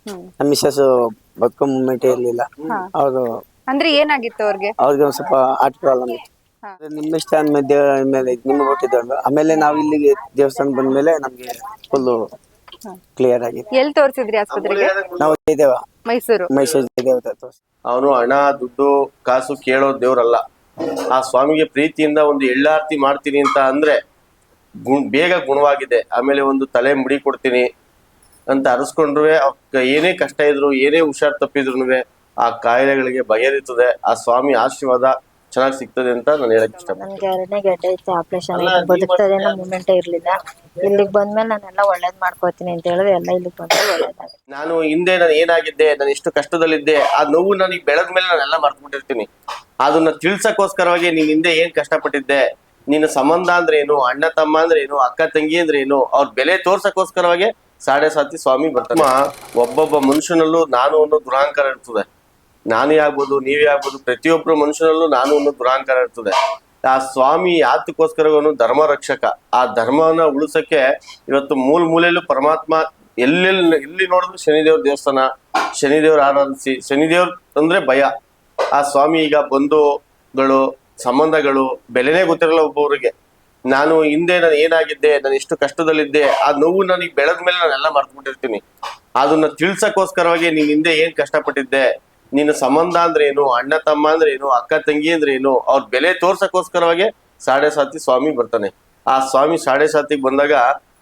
ನಮ್ಮ ಮಿಸ್ಸಸ್ ಬದುಕೋ ಮೂಮೆಂಟೇ ಇರ್ಲಿಲ್ಲ. ಅವರು ಅಂದ್ರೆ ಏನಾಗಿತ್ತು ಅವ್ರಿಗೆ? ಅವ್ರಿಗೆ ಒಂದ್ ಸ್ವಲ್ಪ ಹಾರ್ಟ್ ಪ್ರಾಬ್ಲಮ್ ಇತ್ತು. ನಿಮ್ಮ ಇಷ್ಟ ಮೇಲೆ ನಿಮ್ಗೆ ಹುಟ್ಟಿದ್ರು. ಆಮೇಲೆ ನಾವು ಇಲ್ಲಿಗೆ ದೇವಸ್ಥಾನ ಬಂದ್ಮೇಲೆ ನಮ್ಗೆ ಫುಲ್ ಕ್ಲಿಯರ್ ಆಗಿದೆ. ಎಲ್ಲಿ ತೋರಿಸಿದ್ರಿ ಆಸ್ಪತ್ರೆಗೆ? ನಾವು ಜಯದೇವ, ಮೈಸೂರು. ಜಯದೇವ ತೋರಿಸಿ. ಅವನು ಹಣ ದುಡ್ಡು ಕಾಸು ಕೇಳೋ ದೇವ್ರಲ್ಲ. ಆ ಸ್ವಾಮಿಗೆ ಪ್ರೀತಿಯಿಂದ ಒಂದು ಎಳ್ಳಾರ್ತಿ ಮಾಡ್ತೀನಿ ಅಂತ ಅಂದ್ರೆ ಬೇಗ ಗುಣವಾಗಿದೆ. ಆಮೇಲೆ ಒಂದು ತಲೆ ಮುಡಿ ಕೊಡ್ತೀನಿ ಅಂತ ಅರಸ್ಕೊಂಡ್ರು ಏನೇ ಕಷ್ಟ ಇದ್ರು ಏನೇ ಹುಷಾರ್ ತಪ್ಪಿದ್ರು ಆ ಕಾಯಿಲೆಗಳಿಗೆ ಬಗೆಹರಿತದೆ. ಆ ಸ್ವಾಮಿ ಆಶೀರ್ವಾದ ಚೆನ್ನಾಗಿ ಸಿಗ್ತದೆ ಅಂತ ನಾನು ಹೇಳಕ್ ಇಷ್ಟಪಡ್ತೀನಿ. ನನ್ಗೆ 2ನೇ ಗಡ್ಡೆ ಇತ್ತು, ಆಪರೇಷನ್ ಬದುಕ್ತದೆ ಅನ್ನೋ ಮೂಮೆಂಟೇ ಇರ್ಲಿಲ್ಲ. ಇಲ್ಲಿಗೆ ಬಂದ್ಮೇಲೆ ನಾನೆಲ್ಲ ಒಳ್ಳೇದ್ ಮಾಡ್ಕೋತೀನಿ ಅಂತ ಹೇಳಿದ್ರೆ ಎಲ್ಲ ಇಲ್ಲಿಗೆ ಬಂದ್ರೆ ಒಳ್ಳೇದಾಗುತ್ತೆ. ನಾನು ಹಿಂದೆ ನಾನು ಏನಾಗಿದ್ದೆ, ನಾನು ಎಷ್ಟು ಕಷ್ಟದಲ್ಲಿದ್ದೆ, ಆ ನೋವು ನನಗೆ ಬೆಳೆದ್ಮೇಲೆ ನಾನೆಲ್ಲ ಮರ್ತ್ಬಿಟ್ಟಿರ್ತೀನಿ. ಅದನ್ನ ತಿಳ್ಸಕ್ಕೋಸ್ಕರವಾಗಿ ನೀನ್ ಹಿಂದೆ ಏನ್ ಕಷ್ಟಪಟ್ಟಿದ್ದೆ, ನಿನ್ನ ಸಂಬಂಧ ಅಂದ್ರೆ ಏನು, ಅಣ್ಣ ತಮ್ಮ ಅಂದ್ರೆ ಏನು, ಅಕ್ಕ ತಂಗಿ ಅಂದ್ರೆ ಏನು, ಅವ್ರ ಬೆಲೆ ತೋರ್ಸಕ್ಕೋಸ್ಕರವಾಗಿ ಸಾಡೆ ಸಾತಿ ಸ್ವಾಮಿ ಬರ್ತಾನೆ. ಒಬ್ಬೊಬ್ಬ ಮನುಷ್ಯನಲ್ಲೂ ನಾನು ಅನ್ನೋ ದುರಹಂಕಾರ ಇರ್ತದೆ. ನಾನೇ ಆಗ್ಬೋದು, ನೀವೇ ಆಗ್ಬೋದು, ಪ್ರತಿಯೊಬ್ಬರು ಮನುಷ್ಯನಲ್ಲೂ ನಾನು ಅನ್ನೋ ದುರಹಂಕಾರ ಇರ್ತದೆ. ಆ ಸ್ವಾಮಿ ಯಾತಕ್ಕೋಸ್ಕರವನು ಧರ್ಮ ರಕ್ಷಕ. ಆ ಧರ್ಮವನ್ನ ಉಳಿಸಕ್ಕೆ ಇವತ್ತು ಮೂಲೆಯಲ್ಲೂ ಪರಮಾತ್ಮ ಎಲ್ಲಿ ನೋಡಿದ್ರು ಶನಿದೇವ್ರ ದೇವಸ್ಥಾನ, ಶನಿದೇವ್ರ ಆರಾಧಿಸಿ. ಶನಿದೇವ್ರ ಅಂದ್ರೆ ಭಯ. ಆ ಸ್ವಾಮಿ ಈಗ ಬಂಧುಗಳು ಸಂಬಂಧಗಳು ಬೆಲೆನೇ ಗೊತ್ತಿರಲ್ಲ ಒಬ್ಬೊಬ್ಬರಿಗೆ. ನಾನು ಹಿಂದೆ ನಾನು ಏನಾಗಿದ್ದೆ, ನಾನು ಎಷ್ಟು ಕಷ್ಟದಲ್ಲಿದ್ದೆ, ಆ ನೋವು ನನಗೆ ಬೆಳೆದ್ಮೇಲೆ ನಾನೆಲ್ಲ ಮರ್ತ್ಬಿಟ್ಟಿರ್ತೀನಿ. ಅದನ್ನ ತಿಳ್ಸಕ್ಕೋಸ್ಕರವಾಗಿ ನೀನ್ ಹಿಂದೆ ಏನ್ ಕಷ್ಟಪಟ್ಟಿದ್ದೆ, ನಿನ್ನ ಸಂಬಂಧ ಅಂದ್ರೆ ಏನು, ಅಣ್ಣ ತಮ್ಮ ಅಂದ್ರೆ ಏನು, ಅಕ್ಕ ತಂಗಿ ಅಂದ್ರೆ ಏನು, ಅವ್ರ ಬೆಲೆ ತೋರ್ಸಕ್ಕೋಸ್ಕರವಾಗಿ ಸಾಡೆ ಸಾತಿ ಸ್ವಾಮಿ ಬರ್ತಾನೆ. ಆ ಸ್ವಾಮಿ ಸಾಡೆ ಸಾತಿಗೆ ಬಂದಾಗ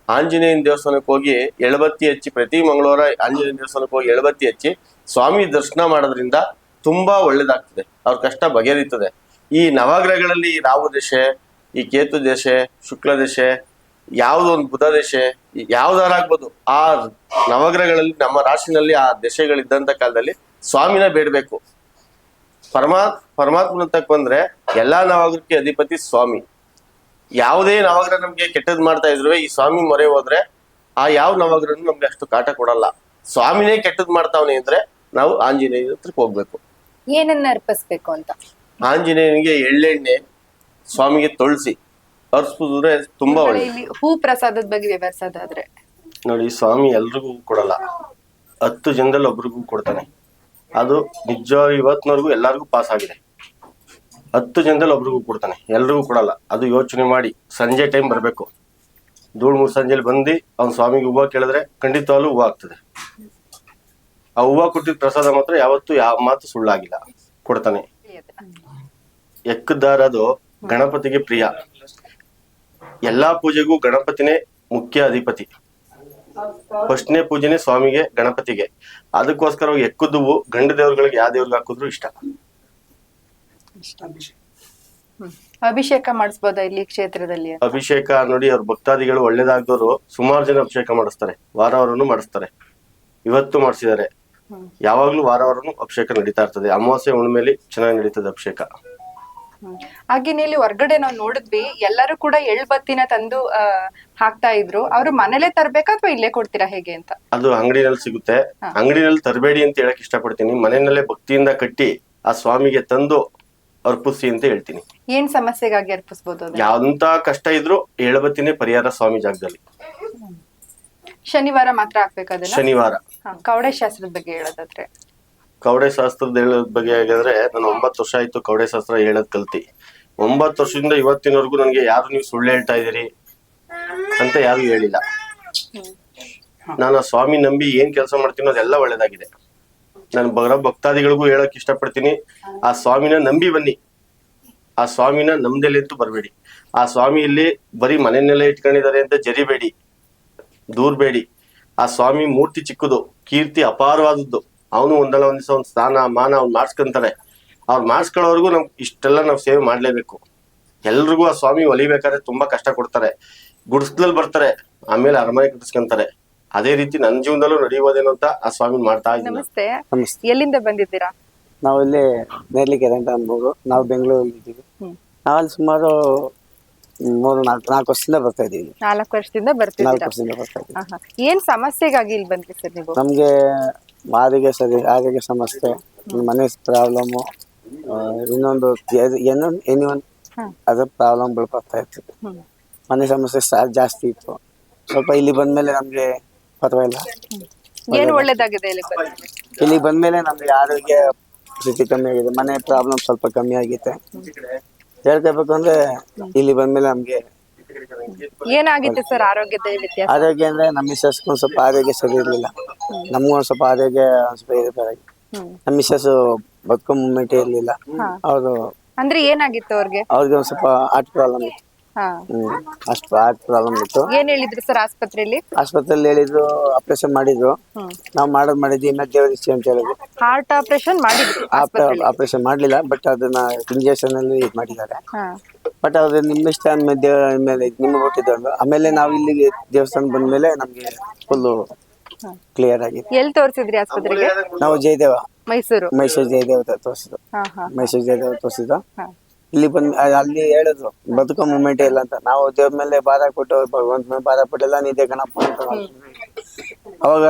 ಆಂಜನೇಯನ ದೇವಸ್ಥಾನಕ್ಕೆ ಹೋಗಿ ಎಳಬತ್ತಿ ಹಚ್ಚಿ, ಪ್ರತಿ ಮಂಗಳವಾರ ಆಂಜನೇಯನ ದೇವಸ್ಥಾನಕ್ಕೆ ಹೋಗಿ ಎಳಬತ್ತಿ ಹಚ್ಚಿ ಸ್ವಾಮಿ ದರ್ಶನ ಮಾಡೋದ್ರಿಂದ ತುಂಬಾ ಒಳ್ಳೇದಾಗ್ತದೆ. ಅವ್ರ ಕಷ್ಟ ಬಗೆಹರಿತದೆ. ಈ ನವಗ್ರಹಗಳಲ್ಲಿ ರಾಹು ದಶೆ, ಈ ಕೇತು ದಶೆ, ಶುಕ್ಲ ದಶೆ, ಯಾವುದೋ ಒಂದು ಬುಧ ದಶೆ, ಯಾವ್ದಾರಾಗ್ಬೋದು, ಆ ನವಗ್ರಹಗಳಲ್ಲಿ ನಮ್ಮ ರಾಶಿನಲ್ಲಿ ಆ ದಶೆಗಳಿದ್ದಂತ ಕಾಲದಲ್ಲಿ ಸ್ವಾಮಿನ ಬೇಡಬೇಕು. ಪರಮಾತ್ಮನ ತಕ್ಕ ಬಂದ್ರೆ ಎಲ್ಲಾ ನವಗ್ರಹಕ್ಕೆ ಅಧಿಪತಿ ಸ್ವಾಮಿ. ಯಾವುದೇ ನವಗ್ರಹ ನಮ್ಗೆ ಕೆಟ್ಟದ್ ಮಾಡ್ತಾ ಇದ್ರು ಈ ಸ್ವಾಮಿ ಮೊರೆ ಹೋದ್ರೆ ಆ ಯಾವ ನವಗ್ರಹ ನಮ್ಗೆ ಅಷ್ಟು ಕಾಟ ಕೊಡಲ್ಲ. ಸ್ವಾಮಿನೇ ಕೆಟ್ಟದ್ ಮಾಡ್ತಾವನೆ ಅಂದ್ರೆ ನಾವು ಆಂಜನೇಯ ಹತ್ರಕ್ಕೆ ಹೋಗ್ಬೇಕು. ಏನನ್ನ ಅರ್ಪಿಸ್ಬೇಕು ಅಂತ? ಆಂಜನೇಯನಿಗೆ ಎಳ್ಳೆಣ್ಣೆ, ಸ್ವಾಮಿಗೆ ತುಳಸಿ ಅರ್ಪಿಸಿದ್ರೆ ತುಂಬಾ ಒಳ್ಳೆ. ಇಲ್ಲಿ ಹೂ ಪ್ರಸಾದದ ಬಗ್ಗೆ ವಿವರಿಸೋದಾದ್ರೆ ನೋಡಿ, ಸ್ವಾಮಿ ಎಲ್ರಿಗೂ ಕೊಡಲ್ಲ, 10 ಜನದಲ್ಲಿ ಒಬ್ರಿಗೂ ಕೊಡ್ತಾನೆ. ಅದು ನಿಜ. ಇವತ್ತಿನವರೆಗೂ ಎಲ್ಲರಿಗೂ ಪಾಸ್ ಆಗಿದೆ. 10 ಜನದಲ್ಲಿ ಒಬ್ರಿಗೂ ಕೊಡ್ತಾನೆ, ಎಲ್ರಿಗೂ ಕೊಡಲ್ಲ. ಅದು ಯೋಚನೆ ಮಾಡಿ ಸಂಜೆ ಟೈಮ್ ಬರ್ಬೇಕು. ಧೂಳ್ ಮುಸ್ಸಂಜೆಲಿ ಬಂದು ಅವ್ನ ಸ್ವಾಮಿಗೆ ಹೂವು ಕೇಳಿದ್ರೆ ಖಂಡಿತವಾಗ್ಲೂ ಹೂವು ಆಗ್ತದೆ. ಆ ಹೂವು ಕೊಟ್ಟಿದ್ದ ಪ್ರಸಾದ ಮಾತ್ರ ಯಾವತ್ತೂ ಯಾವ ಮಾತು ಸುಳ್ಳಾಗಿಲ್ಲ, ಕೊಡ್ತಾನೆ. ಎಕ್ಕದಾರದು ಗಣಪತಿಗೆ ಪ್ರಿಯ. ಎಲ್ಲಾ ಪೂಜೆಗೂ ಗಣಪತಿನೇ ಮುಖ್ಯ ಅಧಿಪತಿ. ಫಸ್ಟ್ನೇ ಪೂಜೆನೆ ಸ್ವಾಮಿಗೆ, ಗಣಪತಿಗೆ. ಅದಕ್ಕೋಸ್ಕರ ಎಕ್ಕದ್ದು ಹೂವು ಗಂಡ ದೇವ್ರಗಳಿಗೆ ಯಾವ ದೇವ್ರಿಗೆ ಹಾಕಿದ್ರು ಇಷ್ಟ. ಅಭಿಷೇಕ ಮಾಡಿಸ್ಬೋದಾ ಇಲ್ಲಿ ಕ್ಷೇತ್ರದಲ್ಲಿ? ಅಭಿಷೇಕ ನೋಡಿ, ಅವ್ರ ಭಕ್ತಾದಿಗಳು ಒಳ್ಳೇದಾಗ್ದವ್ರು ಸುಮಾರು ಜನ ಅಭಿಷೇಕ ಮಾಡಿಸ್ತಾರೆ. ವಾರವಾರನು ಮಾಡಿಸ್ತಾರೆ. ಇವತ್ತು ಮಾಡಿಸಿದ್ದಾರೆ. ಯಾವಾಗ್ಲೂ ವಾರವಾರನು ಅಭಿಷೇಕ ನಡೀತಾ ಇರ್ತದೆ. ಅಮಾವಾಸ್ಯೆ ಹುಣ್ಣಿಮೆಲಿ ಚೆನ್ನಾಗಿ ನಡೀತದೆ ಅಭಿಷೇಕ. ಹಾಗೇನೆ ಇಲ್ಲಿ ಹೊರ್ಗಡೆ ನಾವು ನೋಡಿದ್ವಿ, ಎಲ್ಲರೂ ಕೂಡ ಎಳ್ಬತ್ತಿನ ತಂದು ಹಾಕ್ತಾ ಇದ್ರು. ಅವ್ರು ಮನೇಲೆ ತರ್ಬೇಕಾ ಅಥವಾ ಇಲ್ಲೇ ಕೊಡ್ತೀರಾ ಹೇಗೆ ಅಂತ? ಅದು ಅಂಗಡಿನಲ್ಲಿ ಸಿಗುತ್ತೆ. ಅಂಗಡಿನಲ್ಲಿ ತರಬೇಡಿ ಅಂತ ಹೇಳಕ್ ಇಷ್ಟಪಡ್ತೀನಿ. ಮನೆಯಲ್ಲೇ ಭಕ್ತಿಯಿಂದ ಕಟ್ಟಿ ಆ ಸ್ವಾಮಿಗೆ ತಂದು ಅರ್ಪಿಸಿ ಅಂತ ಹೇಳ್ತೀನಿ. ಏನ್ ಸಮಸ್ಯೆಗಾಗಿ ಅರ್ಪಿಸಬಹುದು? ಯಾವಂತ ಕಷ್ಟ ಇದ್ರು ಎಳಬತ್ತಿನೇ ಪರಿಹಾರ ಸ್ವಾಮಿ ಜಾಗದಲ್ಲಿ. ಶನಿವಾರ ಮಾತ್ರ ಹಾಕ್ಬೇಕಾದ್ರೆ? ಶನಿವಾರ. ಕವಡೆ ಶಾಸ್ತ್ರದ ಬಗ್ಗೆ ಹೇಳೋದಾದ್ರೆ? ಕವಡೆ ಶಾಸ್ತ್ರದ ಹೇಳೋದ್ ಬಗ್ಗೆ ಆಗಿದ್ರೆ, ನಾನು 9 ವರ್ಷ ಆಯ್ತು ಕವಡೆ ಶಾಸ್ತ್ರ ಹೇಳೋದ್ ಕಲ್ತಿ. 9 ವರ್ಷದಿಂದ ಇವತ್ತಿನವರೆಗೂ ನನಗೆ ಯಾರು ನೀವು ಸುಳ್ಳು ಹೇಳ್ತಾ ಇದೀರಿ ಅಂತ ಯಾರು ಹೇಳಿಲ್ಲ. ನಾನು ಆ ಸ್ವಾಮಿ ನಂಬಿ ಏನ್ ಕೆಲಸ ಮಾಡ್ತೀನೋ ಅದೆಲ್ಲ ಒಳ್ಳೇದಾಗಿದೆ. ನಾನು ಬರೋ ಭಕ್ತಾದಿಗಳಿಗೂ ಹೇಳಕ್ ಇಷ್ಟಪಡ್ತೀನಿ, ಆ ಸ್ವಾಮಿನ ನಂಬಿ ಬನ್ನಿ. ಆ ಸ್ವಾಮಿನ ನಮ್ದೆಲೆ ಅಂತೂ ಬರ್ಬೇಡಿ. ಆ ಸ್ವಾಮಿ ಇಲ್ಲಿ ಬರೀ ಮನೆಯನ್ನೆಲ್ಲ ಇಟ್ಕೊಂಡಿದ್ದಾರೆ ಅಂತ ಜರಿಬೇಡಿ, ದೂರ್ಬೇಡಿ. ಆ ಸ್ವಾಮಿ ಮೂರ್ತಿ ಚಿಕ್ಕದು, ಕೀರ್ತಿ ಅಪಾರವಾದದ್ದು. ಅವನು ಒಂದಲ್ಲ ಒಂದ್ ದಿವಸ ಒಂದು ಸ್ಥಾನ ಮಾನ ಅವ್ನು ಮಾಡಿಸ್ಕೊಂತಾರೆ. ಅವ್ರು ಮಾಡಿಸ್ಕೊಳ್ಳೋವರೆಗೂ ನಮ್ಗೆ ಇಷ್ಟೆಲ್ಲ ನಾವು ಸೇವೆ ಮಾಡ್ಲೇಬೇಕು. ಎಲ್ರಿಗೂ ಆ ಸ್ವಾಮಿ ಒಲಿಬೇಕಾದ್ರೆ ತುಂಬಾ ಕಷ್ಟ ಕೊಡ್ತಾರೆ. ಗುಡ್ಸ್ಲಲ್ಲಿ ಬರ್ತಾರೆ, ಆಮೇಲೆ ಅರಮನೆ ಕಟ್ಟಿಸ್ಕೊಂತಾರೆ. ಅದೇ ರೀತಿ ನನ್ನ ಜೀವನದಲ್ಲೂ ನಡೆಯುವುದೇನೋ ಅಂತ ಆ ಸ್ವಾಮಿ ಮಾಡ್ತಾ ಇದ್ದೀನಿ. ನಮಸ್ತೆ, ಎಲ್ಲಿಂದ ಬಂದಿದ್ದೀರಾ? ನಾವು ಇಲ್ಲಿ ನೇರ್ಲಿಕೆರೆ ಅಂತ ಅನ್ಬೋದು. ನಾವು ಬೆಂಗಳೂರಲ್ಲಿ ಇದ್ದೀವಿ. ನಾವಲ್ಲಿ ಸುಮಾರು 4 ವರ್ಷದಿಂದ ಬರ್ತಾ ಇದೀವಿ. 4 ವರ್ಷದಿಂದ ಬರ್ತಾ ಇದ್ದೀವಿ. ಏನ್ ಸಮಸ್ಯೆಗಾಗಿ ಇಲ್ಲಿ ಬಂದ್ರಿ ಸರ್ ನೀವು? ನಮ್ಗೆ ಆರೋಗ್ಯ ಸಮಸ್ಯೆ, ಮನೆ ಪ್ರಾಬ್ಲಮ್, ಇನ್ನೊಂದು ಎನಿವನ್ ಅದ್ರ ಪ್ರಾಬ್ಲಮ್ಗಳು ಬರ್ತಾ ಇತ್ತು. ಮನೆ ಸಮಸ್ಯೆ ಜಾಸ್ತಿ ಇತ್ತು. ಸ್ವಲ್ಪ ಇಲ್ಲಿ ಬಂದ್ಮೇಲೆ ನಮ್ಗೆ ಪರವಾಗಿಲ್ಲ. ಏನ್ ಒಳ್ಳೇದಾಗಿದೆ ಇಲ್ಲಿ ಬಂದ್ಮೇಲೆ? ಇಲ್ಲಿ ಬಂದ್ಮೇಲೆ ನಮ್ಗೆ ಆರೋಗ್ಯ ಸ್ಥಿತಿ ಕಮ್ಮಿ ಆಗಿದೆ, ಮನೆ ಪ್ರಾಬ್ಲಮ್ ಸ್ವಲ್ಪ ಕಮ್ಮಿ ಆಗೈತೆ. ಹೇಳ್ಕೋಬೇಕು ಅಂದ್ರೆ ಇಲ್ಲಿ ಬಂದ್ಮೇಲೆ ನಮ್ಗೆ ಏನಾಗಿತ್ತು ಸರ್ ಆರೋಗ್ಯದಲ್ಲಿ ವ್ಯತ್ಯಾಸ? ಆರೋಗ್ಯ ಅಂದ್ರೆ ನಮ್ಮ ಮಿಸ್ಸಸ್ಗೂ ಒಂದ್ ಸ್ವಲ್ಪ ಆರೋಗ್ಯ ಸರಿ ಇರ್ಲಿಲ್ಲ, ನಮಗೂ ಒಂದ್ ಸ್ವಲ್ಪ ಆರೋಗ್ಯ ಒಂದ್ ಸ್ವಲ್ಪ ಇರಬೇಕಾಗಿ. ನಮ್ಮ ಮಿಸ್ಸಸ್ ಬದುಕೋ ಮೂಮೆಂಟ್ ಇರ್ಲಿಲ್ಲ. ಅವರು ಅಂದ್ರೆ ಏನಾಗಿತ್ತು ಅವ್ರಿಗೆ? ಅವ್ರಿಗೆ ಒಂದ್ ಸ್ವಲ್ಪ ಹಾರ್ಟ್ ಪ್ರಾಬ್ಲಮ್ ಇತ್ತು. ಹಾ. ಅಷ್ಟು ಹಾರ್ಟ್ ಪ್ರಾಬ್ಲಮ್ ಇತ್ತು. ಏನ್ ಹೇಳಿದ್ರು ಸರ್ ಆಸ್ಪತ್ರೆಯಲ್ಲಿ? ಆಸ್ಪತ್ರೆಯಲ್ಲಿ ಹೇಳಿದ್ರು ಆಪರೇಷನ್ ಮಾಡಿದ್ರು. ನಾವು ಮಾಡಿದ್ವಿ ಇನ್ನ ದೇವ್ರ ಇಚ್ಛೆ ಅಂತ ಹೇಳಿದ್ರು. ಹಾರ್ಟ್ ಆಪರೇಷನ್ ಮಾಡಿದ್ರು ಆಸ್ಪತ್ರೆಯಲ್ಲಿ? ಆಪರೇಷನ್ ಮಾಡ್ಲಿಲ್ಲ, ಬಟ್ ಅದನ್ನ ಇಂಜೆಕ್ಷನ್ ಅಲ್ಲಿ ಇದ್ ಮಾಡಿದ್ದಾರೆ. ಹಾ. ಬಟ್ ಅವ್ರ ನಿಮ್ಮ ಇಷ್ಟ ಮೇಲೆ ನಿಮ್ಗೆ ಕೊಟ್ಟಿದ್ದು. ಆಮೇಲೆ ನಾವು ಇಲ್ಲಿಗೆ ದೇವಸ್ಥಾನ ಬಂದ್ಮೇಲೆ ನಮ್ಗೆ ಫುಲ್ ಕ್ಲಿಯರ್ ಆಗಿದೆ. ಎಲ್ಲಿ ತೋರಿಸಿದ್ರಿ ಆಸ್ಪತ್ರೆಗೆ? ನಾವು ಜಯದೇವ, ಮೈಸೂರು ಜಯದೇವ ತೋರಿಸಿದ್ದು. ಮೈಸೂರು ಜಯದೇವ ತೋರಿಸಿದ್ದು. ಇಲ್ಲಿ ಬಂದ್ ಅಲ್ಲಿ ಹೇಳಿದ್ರು ಬದುಕೋ ಮೂಮೆಂಟ್ ಇಲ್ಲ ಅಂತ. ನಾವು ದೇವ್ರ ಮೇಲೆ ಭಾರ ಕೊಟ್ಟು ಭಗವಂತ ಮೇಲೆ ಭಾರ ಕೊಟ್ಟಿಲ್ಲ, ನಿದ್ದೆ ಕಣಪ್ಪ ಅಂತ. ಅವಾಗ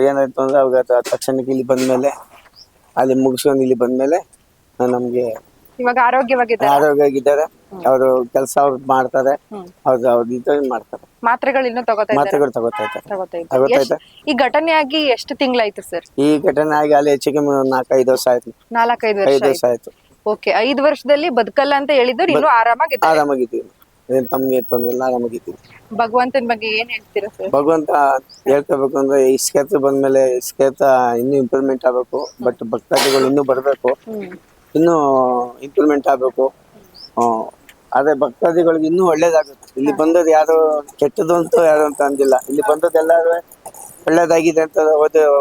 ಏನಾಯ್ತು ಅಂದ್ರೆ ಅವಾಗ ತಕ್ಷಣಕ್ಕೆ ಇಲ್ಲಿ ಬಂದ್ಮೇಲೆ ಅಲ್ಲಿ ಮುಗಿಸ್ಕೊಂಡು ಇಲ್ಲಿ ಬಂದ್ಮೇಲೆ ನಮ್ಗೆ ಇವಾಗ ಆರೋಗ್ಯವಾಗಿದ್ದಾರೆ. ಅವರು ಕೆಲಸ ಅವ್ರು ಮಾಡ್ತಾರೆ, ಅವ್ರದ್ದು ಮಾಡ್ತಾರೆ. ಮಾತ್ರೆಗಳು ಇನ್ನೂ ಮಾತ್ರೆಗಳು ತಗೋತಾ ಇದ್ದಾರೆ. ಈ ಘಟನೆ ಆಗಿ ಎಷ್ಟು ತಿಂಗಳಾಯ್ತು ಸರ್? ಈ ಘಟನೆ ಆಗಿ ಅಲ್ಲಿ ಹೆಚ್ಚು ಕಮ್ಮಿ 4-5 ವರ್ಷ ಆಯ್ತು. 4-5 ವರ್ಷ ಆಯ್ತು. ಓಕೆ, 5 ವರ್ಷದಲ್ಲಿ ಬದುಕಲ್ಲ ಅಂತ ಹೇಳಿದ್ರು, ಇನ್ನೂ ಆರಾಮಾಗಿದ್ದೀವಿ. ತಮ್ಗೆ ತೊಂದ್ರೆ ಆರಾಮಾಗಿದ್ದೀವಿ. ಭಗವಂತನ ಬಗ್ಗೆ ಏನ್ ಹೇಳ್ತೀರಾ ಸರ್? ಭಗವಂತ ಹೇಳ್ಕೋಬೇಕು ಅಂದ್ರೆ ಇಸ್ಕೇತ ಬಂದ್ಮೇಲೆ ಇಸ್ಕೇತ ಇನ್ನೂ ಇಂಪ್ರೂವ್ಮೆಂಟ್ ಆಗ್ಬೇಕು. ಬಟ್ ಭಕ್ತಾದಿಗಳು ಇನ್ನೂ ಬರ್ಬೇಕು, ಇನ್ನೂ ಇಂಪ್ರೂವ್ಮೆಂಟ್ ಆಗ್ಬೇಕು. ಅದೇ ಭಕ್ತಾದಿಗಳಿಗೆ ಇನ್ನೂ ಒಳ್ಳೇದಾಗುತ್ತೆ. ಇಲ್ಲಿ ಬಂದದ್ದು ಯಾರು ಕೆಟ್ಟದ್ದು ಅಂತ ಯಾರು ಅಂತ ಅಂದಿಲ್ಲ. ಇಲ್ಲಿ ಬಂದದ್ದು ಎಲ್ಲಾರು ಒಳ್ಳೇದಾಗಿದೆ ಅಂತ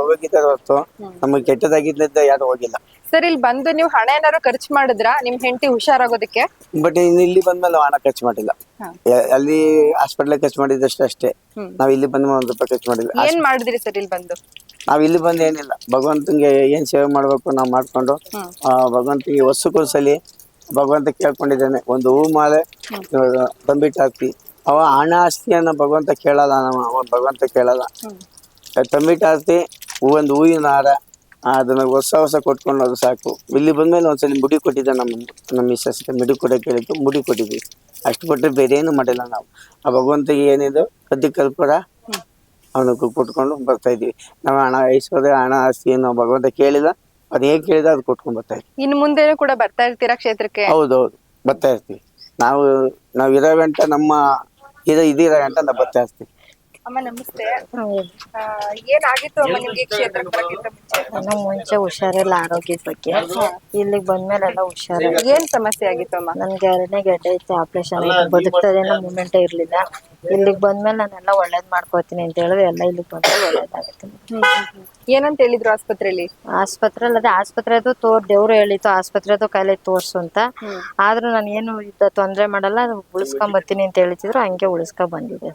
ಹೋಗಿದ್ದಾರೆ ಹೊರತು ನಮಗೆ ಕೆಟ್ಟದಾಗಿದ್ದ ಯಾರು ಹೋಗಿಲ್ಲ. ಸರ್, ಇಲ್ಲಿ ಬಂದು ನೀವು ಹಣ ಏನಾರು ಖರ್ಚು ಮಾಡಿದ್ರ ನಿಮ್ ಹೆಂಡತಿ ಹುಷಾರಾಗೋದಕ್ಕೆ? ಬಟ್ ಇಲ್ಲಿ ಬಂದ್ಮೇಲೆ ನಾವು ಹಣ ಖರ್ಚು ಮಾಡಿಲ್ಲ. ಅಲ್ಲಿ ಹಾಸ್ಪಿಟ್ಲ್ ಖರ್ಚು ಮಾಡಿದಷ್ಟು ಅಷ್ಟೇ. ನಾವ್ ಇಲ್ಲಿ ಬಂದ್ 1 ರೂಪಾಯಿ ಖರ್ಚು ಮಾಡಿಲ್ಲ. ಏನ್ ಮಾಡಿದ್ರಿ ಸರ್ ಇಲ್ಲಿ ಬಂದು? ನಾವ್ ಇಲ್ಲಿ ಬಂದು ಏನಿಲ್ಲ, ಭಗವಂತನಿಗೆ ಏನ್ ಸೇವೆ ಮಾಡ್ಬೇಕು ನಾವ್ ಮಾಡ್ಕೊಂಡು ಭಗವಂತನಿಗೆ ವರ್ಷಕ್ಕೊಂದ್ಸಲಿ ಭಗವಂತ ಕೇಳ್ಕೊಂಡಿದ್ದೇನೆ. ಒಂದು ಹೂ ಮಾಲೆ ತಂಬಿಟ್ಟು ಹಾಕ್ತಿ. ಅವ ಹಣ ಆಸ್ತಿಯನ್ನ ಭಗವಂತ ಕೇಳಲ್ಲ, ಭಗವಂತ ಕೇಳಲ್ಲ. ತಂಬಿಟ್ಟು ಹಾಕ್ತಿ, ಒಂದು ಹೂವಿನ ಹಾರ, ಅದನ್ನ ಹೊಸ ಕೊಟ್ಕೊಂಡು ಅದು ಸಾಕು. ಇಲ್ಲಿ ಬಂದ್ಮೇಲೆ ಒಂದ್ಸಲಿ ಮುಡಿ ಕೊಟ್ಟಿದ್ದೆ ನಮ್ಮ ಮಿಸ್ಸಸ್. ಮುಡಿ ಕೊಡೋಕೆ ಹೇಳಿದ್ದು, ಮುಡಿ ಕೊಟ್ಟಿದ್ವಿ. ಅಷ್ಟು ಕೊಟ್ಟರೆ ಬೇರೆ ಏನು ಮಾಡಿಲ್ಲ ನಾವು. ಆ ಭಗವಂತಗೆ ಏನಿದು ಕದ್ದಿ ಕಲ್ಪರ ಅವನಿಗೆ ಕೊಟ್ಕೊಂಡು ಬರ್ತಾ ಇದ್ವಿ. ನಾವು ಹಣ ಐಶ್ವರ್ಯ ಹಣ ಆಸ್ತಿ ನಾವು ಭಗವಂತ ಕೇಳಿದ, ಅದ್ ಹೇಗ್ ಕೇಳಿದ ಅದು ಕೊಟ್ಕೊಂಡ್ ಬರ್ತಾ ಇದ್ವಿ. ಇನ್ನು ಮುಂದೆನೂ ಕೂಡ ಬರ್ತಾ ಇರ್ತೀರಾ ಕ್ಷೇತ್ರಕ್ಕೆ? ಹೌದೌದು, ಬರ್ತಾ ಇರ್ತೀವಿ. ನಾವು ಇರೋ ಗಂಟ ನಮ್ಮ ಇದಿರೋ ಗಂಟ ನಾವು ಬರ್ತಾ ಇರ್ತೀವಿ. ಅಮ್ಮ ನಮಸ್ತೆ. ಏನಾಗಿತ್ತು ಅಮ್ಮ ನಿಮ್ಗೆ ಕ್ಷೇತ್ರಕ್ಕೆ ಬರಕ್ಕಿಂತ ಮುಂಚೆ? ನಾನು ಮುಂಚೆ ಹುಷಾರಿಲ್ಲ ಆರೋಗ್ಯದ ಬಗ್ಗೆ. ಇಲ್ಲಿಗೆ ಬಂದ್ಮೇಲೆ ಎಲ್ಲ ಹುಷಾರಿಲ್ಲ. ಏನ್ ಸಮಸ್ಯೆ ಆಗಿತ್ತು ಅಮ್ಮ? ನನ್ಗೆ 2ನೇ ಗೆಡ್ಡೆ ಇತ್ತು, ಆಪರೇಷನ್ ಆಯ್ತು. ಬದುಕ್ತದೇನೋ ಮೂಮೆಂಟ್ ಇರ್ಲಿಲ್ಲ. ಇಲ್ಲಿಗೆ ಬಂದ್ಮೇಲೆ ನಾನೆಲ್ಲ ಒಳ್ಳೇದ್ ಮಾಡ್ಕೋತೀನಿ ಅಂತ ಹೇಳಿದ್ರೆ ಎಲ್ಲ ಇಲ್ಲಿಗೆ ಬಂದ್ರೆ ಒಳ್ಳೇದಾಗುತ್ತೆ. ಏನಂತ ಹೇಳಿದ್ರು ಆಸ್ಪತ್ರೆಯಲ್ಲಿ? ಅದೇ ಆಸ್ಪತ್ರೆದು ದೇವ್ರು ಹೇಳಿತ್ತು ಆಸ್ಪತ್ರೆದು ಕಾಯಿಲೆ ತೋರ್ಸು ಅಂತ. ಆದ್ರೂ ನಾನು ಏನು ತೊಂದ್ರೆ ಮಾಡಲ್ಲ, ಉಳಿಸ್ಕೊಂಡ್ ಬರ್ತೀನಿ ಅಂತ ಹೇಳಿದ್ರು, ಹಂಗೆ ಉಳಿಸ್ಕೊಂಡ್ ಬಂದಿದೆ.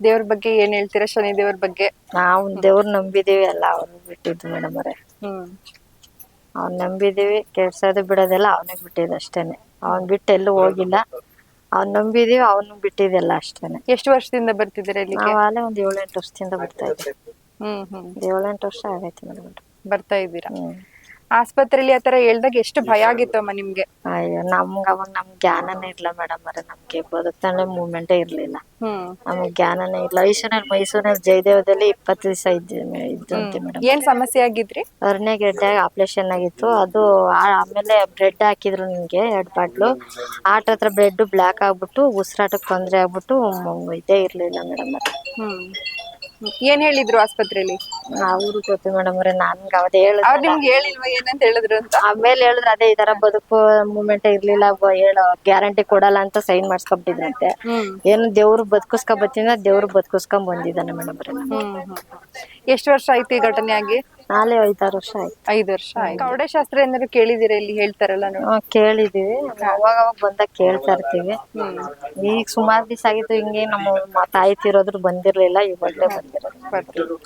ದೇವ್ರ ಬಗ್ಗೆ ಏನ್ ಹೇಳ್ತೀರಾ? ಶನಿ ದೇವ್ರ ಬಗ್ಗೆ? ನಾವು ದೇವ್ರ ನಂಬಿದೀವಿ, ಎಲ್ಲ ಅವ್ರು ಬಿಟ್ಟಿದ್ದು ಮೇಡಮ್ ಅವರೇ. ಅವ್ನ್ ನಂಬಿದೀವಿ, ಕೆಡ್ಸೋದು ಬಿಡೋದೆಲ್ಲ ಅವನಿಗೆ ಬಿಟ್ಟಿದ್ದು ಅಷ್ಟೇನೆ. ಅವ್ನ್ ಬಿಟ್ಟು ಎಲ್ಲೂ ಹೋಗಿಲ್ಲ. ಅವ್ನ್ ನಂಬಿದೀವಿ, ಅವನು ಬಿಟ್ಟಿದ್ದೆಲ್ಲ ಅಷ್ಟೇನೆ. ಎಷ್ಟು ವರ್ಷದಿಂದ ಬರ್ತಿದ್ದೀರಾ ಇಲ್ಲಿ? ನಾವು ಅಲ್ಲೇ ಒಂದ್ 7-8 ವರ್ಷದಿಂದ ಬರ್ತಾ ಇದ್ದೀವಿ. 7-8 ವರ್ಷ ಆಗೈತೆ ಮೇಡಮ್ ಬರ್ತಾ ಇದ್ದೀರಾ. ಆಸ್ಪತ್ರೆಯಲ್ಲಿ ಆತರ ಹೇಳ್ದಾಗ ಎಷ್ಟು ಭಯ ಆಗಿತ್ತು ಅಮ್ಮ ನಿಮ್ಗೆ? ಅಯ್ಯೋ, ಅವಾಗ ನಮ್ಗೆ ಜ್ಞಾನನೇ ಇರ್ಲ ಮೇಡಮ್ ಅವ್ರೆ. ನಮ್ಗೆ ಬದುಕ್ತಾನೆ ಮೂವ್ಮೆಂಟೇ ಇರ್ಲಿಲ್ಲ. ನಮ್ಗೆ ಜ್ಞಾನನೇ ಇಲ್ಲ. ಮೈಸೂರಿನಲ್ಲಿ ಜಯದೇವದಲ್ಲಿ 20 ದಿವಸ ಇದ್ದಂತೆ ಮೇಡಮ್. ಏನ್ ಸಮಸ್ಯೆ ಆಗಿದ್ರಿ? 2ನೇ ಗೆಡ್ಡೆ ಆಪರೇಷನ್ ಆಗಿತ್ತು. ಅದು ಆಮೇಲೆ ಬ್ರೆಡ್ ಹಾಕಿದ್ರು ನಿಮ್ಗೆ 2 ಬಾಟ್ಲು. ಹತ್ರ ಬ್ರೆಡ್ ಬ್ಲಾಕ್ ಆಗ್ಬಿಟ್ಟು ಉಸಿರಾಟಕ್ಕೆ ತೊಂದ್ರೆ ಆಗ್ಬಿಟ್ಟು ಇದೇ ಇರ್ಲಿಲ್ಲ ಮೇಡಮ್ ಅವ್ರೆ. ಏನ್ ಹೇಳಿದ್ರು ಆಸ್ಪತ್ರೆಯಲ್ಲಿ? ಅವ್ರು ಗೊತ್ತು ಮೇಡಮ್ ಅವ್ರೆ, ನನ್ಗೆ ಅವದೇ ಹೇಳಿದ್ರು. ನಿಮ್ಗೆ ಹೇಳಿಲ್ವಾ ಏನಂತ ಹೇಳಿದ್ರು ಅಂತ? ಆಮೇಲೆ ಹೇಳಿದ್ರು ಅದೇ ಈ ತರ ಬದುಕು ಮೂಮೆಂಟ್ ಇರ್ಲಿಲ್ಲ, ಹೇಳೋ ಗ್ಯಾರಂಟಿ ಕೊಡಲ್ಲ ಅಂತ ಸೈನ್ ಮಾಡ್ಸ್ಕೊಂಡ್ಬಿಟ್ಟಿದ್ರಂತೆ. ಏನು ದೇವ್ರು ಬದುಕಿಸ್ಕೊಂಡ್ ಬರ್ತೀನಿ, ದೇವ್ರು ಬದುಕಿಸ್ಕೊಂಡ್ ಬಂದಿದ್ದಾನೆ ಮೇಡಮ್ ಅವ್ರೆ. ಎಷ್ಟು ವರ್ಷ ಆಯ್ತು ಈ ಘಟನೆ ಆಗಿ? 4-5 ವರ್ಷ ಆಯ್ತು. 5 ವರ್ಷ ಆಯ್ತು. ಕವಡೆ ಶಾಸ್ತ್ರ ಏನಾದ್ರು ಕೇಳಿದಿರ? ಇಲ್ಲಿ ಹೇಳ್ತಾರಲ್ಲ ಕೇಳಿದೀವಿ, ಅವಾಗ ಬಂದಾಗ ಕೇಳ್ತಾ ಇರ್ತೀವಿ. ಈಗ ಸುಮಾರು ದಿವಸ ಆಗಿತ್ತು ಹಿಂಗೆ. ನಮ್ಮ ತಾಯಿ ತೀರೋದ್ರು ಬಂದಿರ್ಲಿಲ್ಲ, ಇವಾಗಲೇ ಬಂದಿರೋದು.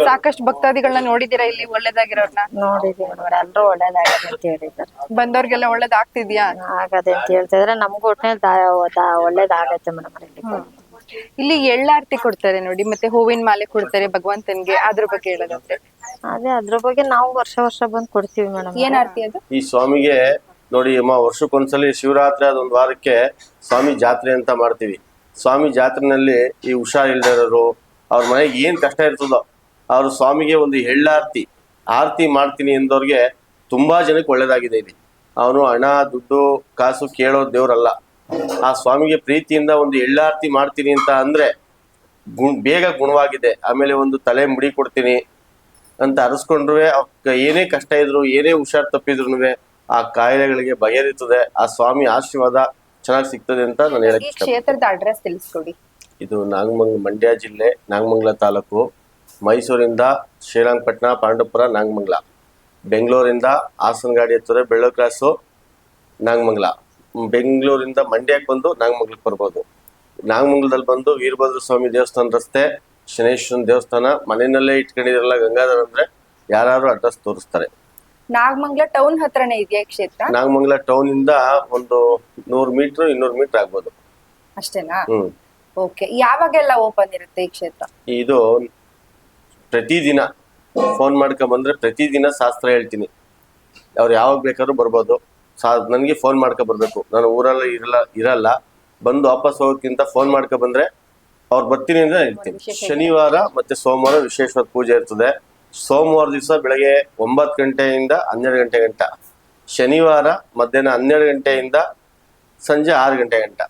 ಸಾಕಷ್ಟು ಭಕ್ತಾದಿಗಳನ್ನ ನೋಡಿದಿರಾ ಇಲ್ಲಿ ಒಳ್ಳೇದಾಗಿರೋರ್ನ? ನೋಡಿದೀವಿ ಮೇಡಮ್, ಎಲ್ಲರೂ ಒಳ್ಳೇದಾಗದೆ ಅಂತ ಹೇಳಿದ್ದಾರೆ. ಬಂದವ್ರಿಗೆಲ್ಲ ಒಳ್ಳೇದಾಗ್ತಿದ್ಯಾ? ಆಗದೆ ಅಂತ ಹೇಳ್ತಿದ್ರೆ ನಮ್ಗೂ ಒಟ್ಟಿನಲ್ಲಿ ಒಳ್ಳೇದಾಗತ್ತೆ ಮೇಡಮ್. ಇಲ್ಲಿ ಎಳ್ಳಾರತಿ ಕೊಡ್ತಾರೆ ನೋಡಿ, ಮತ್ತೆ ಹೂವಿನ ಮಾಲೆ ಕೊಡ್ತಾರೆ ಭಗವಂತನ್ಗೆ, ಅದ್ರ ಬಗ್ಗೆ ಹೇಳೋದಂತೆ. ಅದ್ರ ಬಗ್ಗೆ ನಾವು ವರ್ಷ ಬಂದ್ ಕೊಡ್ತೀವಿ ಮೇಡಮ್. ಏನ್ ಆರತಿ ಅದು? ಈ ಸ್ವಾಮಿಗೆ ನೋಡಿ ಅಮ್ಮ, ವರ್ಷಕ್ಕೊಂದ್ಸಲಿ ಶಿವರಾತ್ರಿ ಅದೊಂದು ವಾರಕ್ಕೆ ಸ್ವಾಮಿ ಜಾತ್ರೆ ಅಂತ ಮಾಡ್ತೀವಿ. ಸ್ವಾಮಿ ಜಾತ್ರೆನಲ್ಲಿ ಈ ಹುಷಾರಿಲ್ದಿರೋರು, ಅವ್ರ ಮನೆಗೆ ಏನ್ ಕಷ್ಟ ಇರ್ತದೋ ಅವರು ಸ್ವಾಮಿಗೆ ಒಂದು ಎಳ್ಳಾರತಿ ಆರತಿ ಮಾಡ್ತೀನಿ ಎಂದವ್ರಿಗೆ ತುಂಬಾ ಜನಕ್ಕೆ ಒಳ್ಳೇದಾಗಿದೆ ಇಲ್ಲಿ. ಅವನು ಹಣ ದುಡ್ಡು ಕಾಸು ಕೇಳೋ ದೇವ್ರಲ್ಲ. ಆ ಸ್ವಾಮಿಗೆ ಪ್ರೀತಿಯಿಂದ ಒಂದು ಎಳ್ಳಾರತಿ ಮಾಡ್ತೀನಿ ಅಂತ ಅಂದ್ರೆ ಬೇಗ ಗುಣವಾಗಿದೆ. ಆಮೇಲೆ ಒಂದು ತಲೆ ಮುಡಿ ಕೊಡ್ತೀನಿ ಅಂತ ಅರಸ್ಕೊಂಡ್ರು ಏನೇ ಕಷ್ಟ ಇದ್ರು ಏನೇ ಹುಷಾರ್ ತಪ್ಪಿದ್ರು ಆ ಕಾಯಿಲೆಗಳಿಗೆ ಬಗೆಹರಿತದೆ. ಆ ಸ್ವಾಮಿ ಆಶೀರ್ವಾದ ಚೆನ್ನಾಗಿ ಸಿಗ್ತದೆ ಅಂತ ನಾನು ಹೇಳಕ್ ಈ ಕ್ಷೇತ್ರದ ಅಡ್ರೆಸ್ ತಿಳಿಸ್ಕೊಡಿ. ಇದು ಮಂಡ್ಯ ಜಿಲ್ಲೆ ನಾಗಮಂಗಲ ತಾಲೂಕು. ಮೈಸೂರಿಂದ ಶ್ರೀರಂಗಪಟ್ಟಣ, ಪಾಂಡವಪುರ, ನಾಗಮಂಗಲ. ಬೆಂಗಳೂರಿಂದ ಹಾಸನ ಗಾಡಿ ಹತ್ತಿರ ಬೆಳ್ಳೋ ಕ್ರಾಸು ನಾಗಮಂಗಲ. ಬೆಂಗಳೂರಿಂದ ಮಂಡ್ಯಕ್ಕೆ ಬಂದು ನಾಗಮಂಗಲಕ್ಕೆ ಬರ್ಬೋದು. ನಾಗಮಂಗಲದಲ್ಲಿ ಬಂದು ವೀರಭದ್ರ ಸ್ವಾಮಿ ದೇವಸ್ಥಾನ ರಸ್ತೆ, ಶನೇಶ್ವರನ ದೇವಸ್ಥಾನ ಮನೆಯಲ್ಲೇ ಇಟ್ಕೊಂಡಿದ್ರಲ್ಲ ಗಂಗಾಧರ ಅಂದ್ರೆ ಯಾರು ಅಡ್ರೆಸ್ ತೋರಿಸ್ತಾರೆ. ನಾಗಮಂಗಲ ಟೌನ್ ಹತ್ರನೇ ಇದೆಯಾ ಕ್ಷೇತ್ರ? ನಾಗಮಂಗಲ ಟೌನ್ ಇಂದ ಒಂದು 100 ಮೀಟರ್ 200 ಮೀಟರ್ ಆಗ್ಬೋದು. ಅಷ್ಟೇನಾ? ಓಕೆ. ಯಾವಾಗೆಲ್ಲ ಓಪನ್ ಇರುತ್ತೆ ಈ ಕ್ಷೇತ್ರ? ಇದು ಪ್ರತಿದಿನ ಫೋನ್ ಮಾಡ್ಕೊಂಡ್ ಬಂದ್ರೆ ಪ್ರತಿದಿನ ಶಾಸ್ತ್ರ ಹೇಳ್ತೀನಿ. ಅವ್ರು ಯಾವಾಗ ಬೇಕಾದ್ರೂ ಬರ್ಬೋದು. ನನಗೆ ಫೋನ್ ಮಾಡ್ಕೊ ಬರ್ಬೇಕು. ನಾನು ಊರಲ್ಲಿ ಇರಲ್ಲ. ಬಂದು ವಾಪಸ್ ಹೋಗೋಕ್ಕಿಂತ ಫೋನ್ ಮಾಡ್ಕೊ ಬಂದ್ರೆ ಅವ್ರು ಬರ್ತೀನಿ ಅಂದ್ರೆ ಹೇಳ್ತೀನಿ. ಶನಿವಾರ ಮತ್ತೆ ಸೋಮವಾರ ವಿಶೇಷವಾದ ಪೂಜೆ ಇರ್ತದೆ. ಸೋಮವಾರ ದಿವಸ ಬೆಳಗ್ಗೆ 9 ಗಂಟೆಯಿಂದ 12 ಗಂಟೆ ಗಂಟ, ಶನಿವಾರ ಮಧ್ಯಾಹ್ನ 12 ಗಂಟೆಯಿಂದ ಸಂಜೆ 6 ಗಂಟೆ ಗಂಟ.